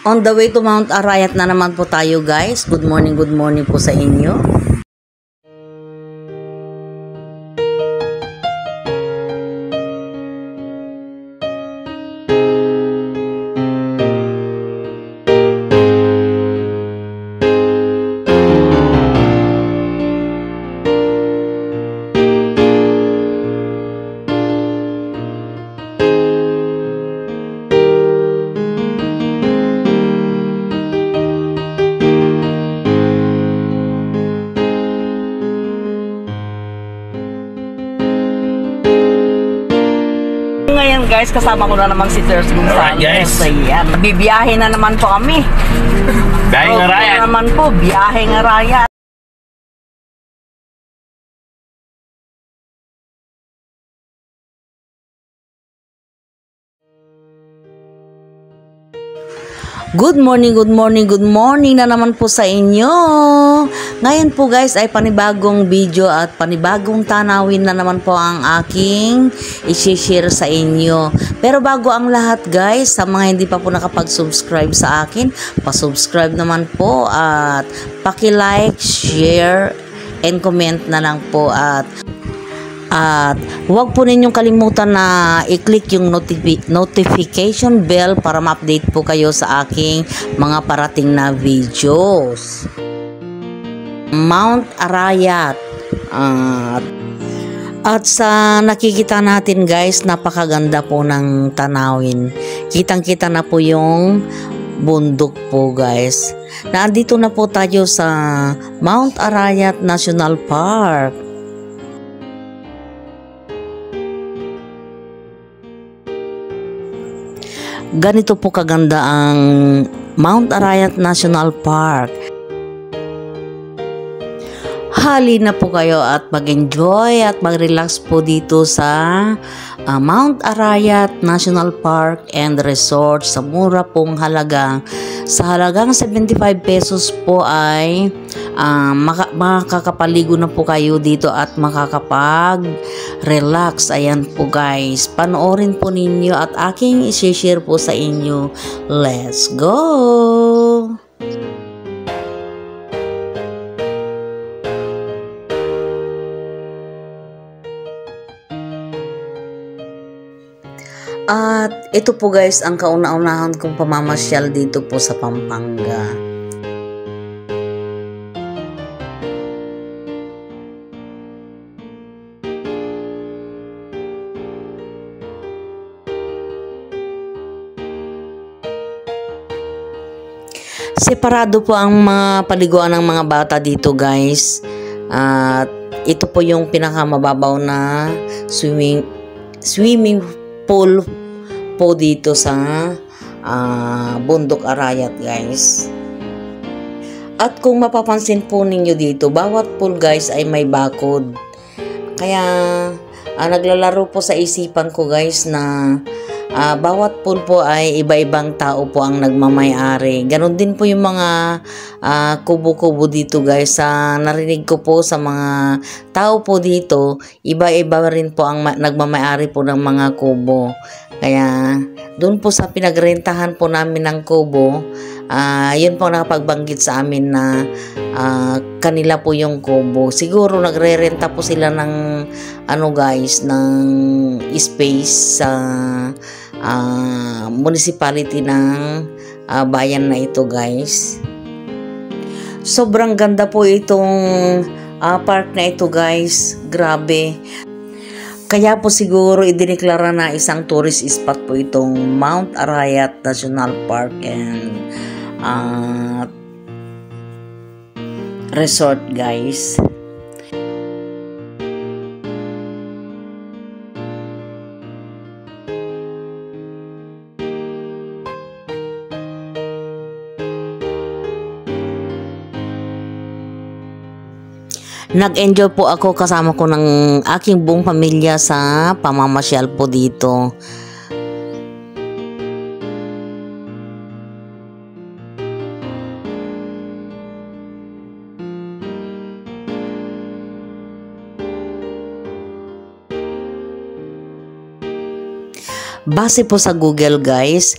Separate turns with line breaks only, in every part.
On the way to Mount Arayat na naman po tayo guys. Good morning po sa inyo. Ngayon guys, kasama ko na naman si Ters Gonzales.
Guys.
Ayan, bibiyahe na naman po kami.
Biyahe ng Arayat.
Naman po, biyahe ng Arayat. Good morning na naman po sa inyo. Ngayon po guys ay panibagong video at panibagong tanawin na naman po ang aking i-share sa inyo. Pero bago ang lahat guys, sa mga hindi pa po nakapag-subscribe sa akin, pa-subscribe naman po at paki-like, share, and comment na lang po at huwag po ninyong kalimutan na i-click yung notification bell para ma-update po kayo sa aking mga parating na videos. Mount Arayat. At sa nakikita natin guys, napakaganda po ng tanawin. Kitang-kita na po yung bundok po guys. Nandito na po tayo sa Mount Arayat National Park. Ganito po kaganda ang Mount Arayat National Park. Hali na po kayo at mag-enjoy at mag-relax po dito sa Mount Arayat National Park and Resort sa mura pong halagang. Sa halagang 75 pesos po ay makakapaligo na po kayo dito at makakapag-relax. Ayan po guys. Panoorin po ninyo at aking i-share po sa inyo. Let's go! At ito po guys ang kauna-unahan kong pamamasyal dito po sa Pampanga. Separado po ang mga paliguan ng mga bata dito guys. At ito po yung pinakamababaw na swimming pool po dito sa Bundok Arayat guys. At kung mapapansin po ninyo dito, bawat pool guys ay may bakod. Kaya naglalaro po sa isipan ko guys na bawat pool po ay iba-ibang tao po ang nagmamay-ari. Ganon din po yung mga kubo-kubo dito guys. Narinig ko po sa mga tao po dito, iba-iba rin po ang nagmamay-ari po ng mga kubo. Kaya doon po sa pinagrentahan po namin ng kubo, yun po nakapagbanggit sa amin na kanila po yung kubo. Siguro nagrerenta po sila ng guys, ng space sa municipality ng bayan na ito guys. Sobrang ganda po itong park na ito guys. Grabe. Kaya po siguro idineklara na isang tourist spot po itong Mount Arayat National Park and Resort guys. Nag-enjoy po ako kasama ko ng aking buong pamilya sa pamamasyal po dito. Base po sa Google guys,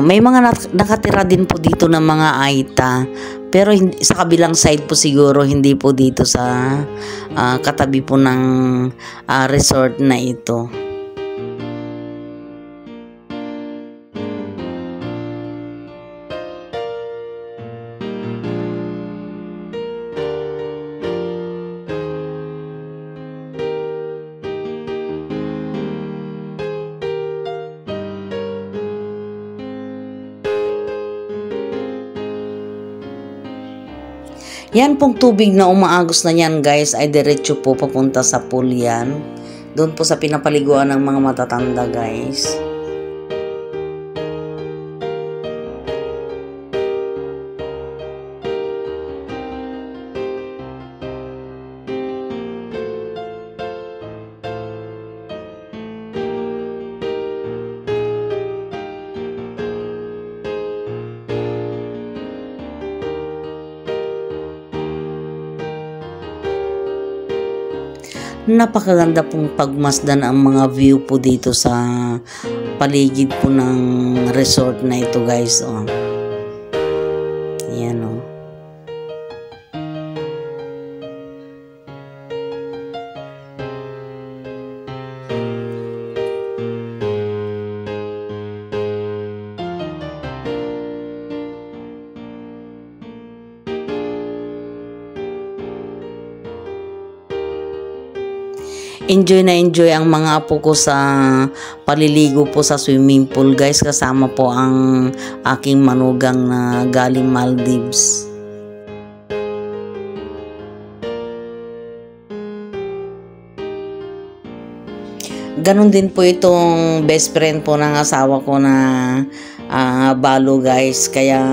may mga nakatira din po dito ng mga Aita. Pero sa kabilang side po siguro, hindi po dito sa katabi po ng resort na ito. Yan pong tubig na umaagos na yan guys ay diretso po papunta sa pool yan. Doon po sa pinapaliguan ng mga matatanda guys. Napakaganda pong pagmasdan ang mga view po dito sa paligid po ng resort na ito guys. Oh. Ayan oh. Enjoy na enjoy ang mga apo ko sa paliligo po sa swimming pool guys, kasama po ang aking manugang na galing Maldives. Ganon din po itong best friend po ng asawa ko na Balo guys, kaya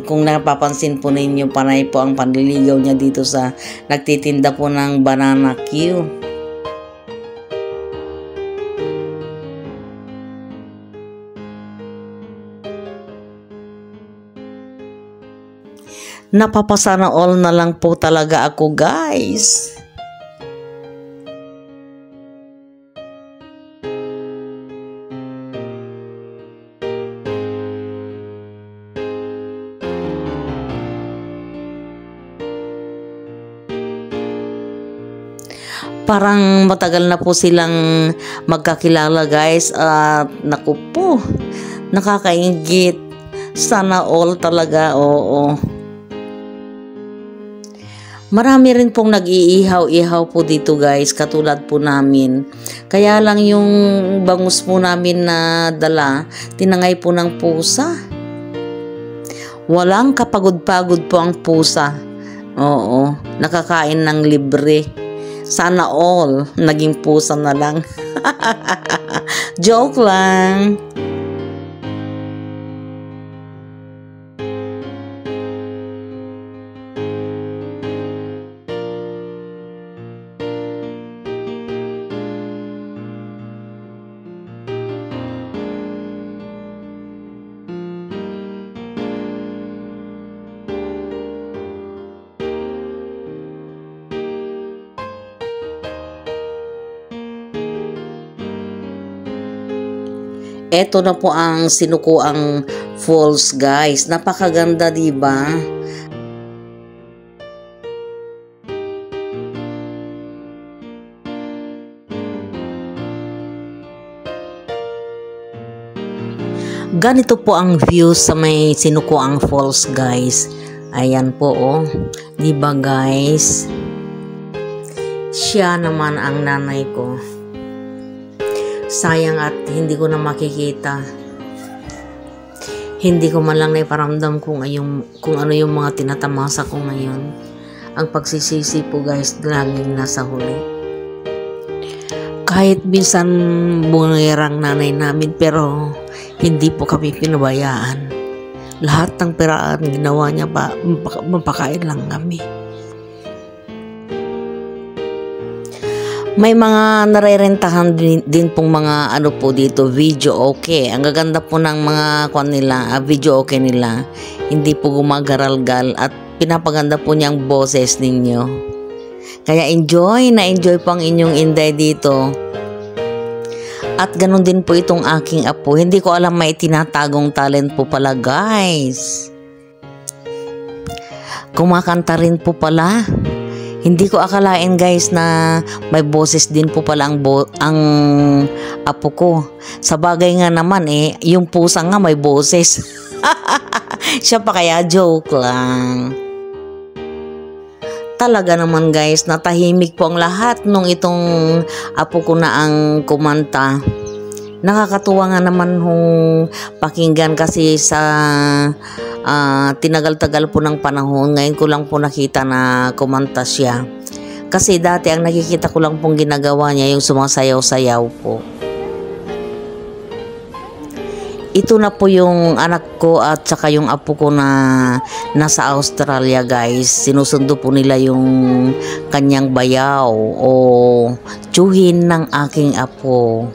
kung napapansin po ninyo, panay po ang panliligaw niya dito sa nagtitinda po ng banana Q. Napapasana all na lang po talaga ako guys. Parang matagal na po silang magkakilala guys, at naku po, nakakainggit. Sana all talaga, oo. Marami rin pong nag-iihaw-ihaw po dito guys, katulad po namin. Kaya lang yung bangus po namin na dala, tinangay po ng pusa. Walang kapagod-pagod po ang pusa. Oo, nakakain ng libre. Sana all, naging pusa na lang. Joke lang. Eto na po ang Sinukuang Falls guys. Napakaganda, di ba? Ganito po ang view sa may Sinukuang Falls guys. Ayan po oh. Di ba guys? Siya naman ang nanay ko. Sayang at hindi ko na makikita. Hindi ko man lang naiparamdam kung ano yung mga tinatamasa ko ngayon. Ang pagsisisi po guys, laging nasa huli. Kahit minsan bungerang nanay namin, pero hindi po kami pinabayaan. Lahat ng peraan ginawa niya pa, mapakain lang kami. May mga narerentahan din pong mga ano po dito, video okay. Ang gaganda po ng mga video okay nila. Hindi po gumagaralgal at pinapaganda po niya ang boses ninyo. Kaya enjoy po ang inyong Inday dito. At ganun din po itong aking apo. Hindi ko alam may tinatagong talent po pala guys. Kumakanta rin po pala. Hindi ko akalain guys na may boses din po pala ang apo ko. Sa bagay nga naman yung pusa nga may boses. Siya pa kaya, joke lang. Talaga naman guys, natahimik po ang lahat nung itong apo ko na ang kumanta. Nakakatuwa nga naman pakinggan kasi sa tinagal-tagal po ng panahon. Ngayon ko lang po nakita na kumanta siya. Kasi dati ang nakikita ko lang pong ginagawa niya yung sumasayaw-sayaw po. Ito na po yung anak ko at saka yung apo ko na nasa Australia guys. Sinusundo po nila yung kanyang bayaw o tsuhin ng aking apo.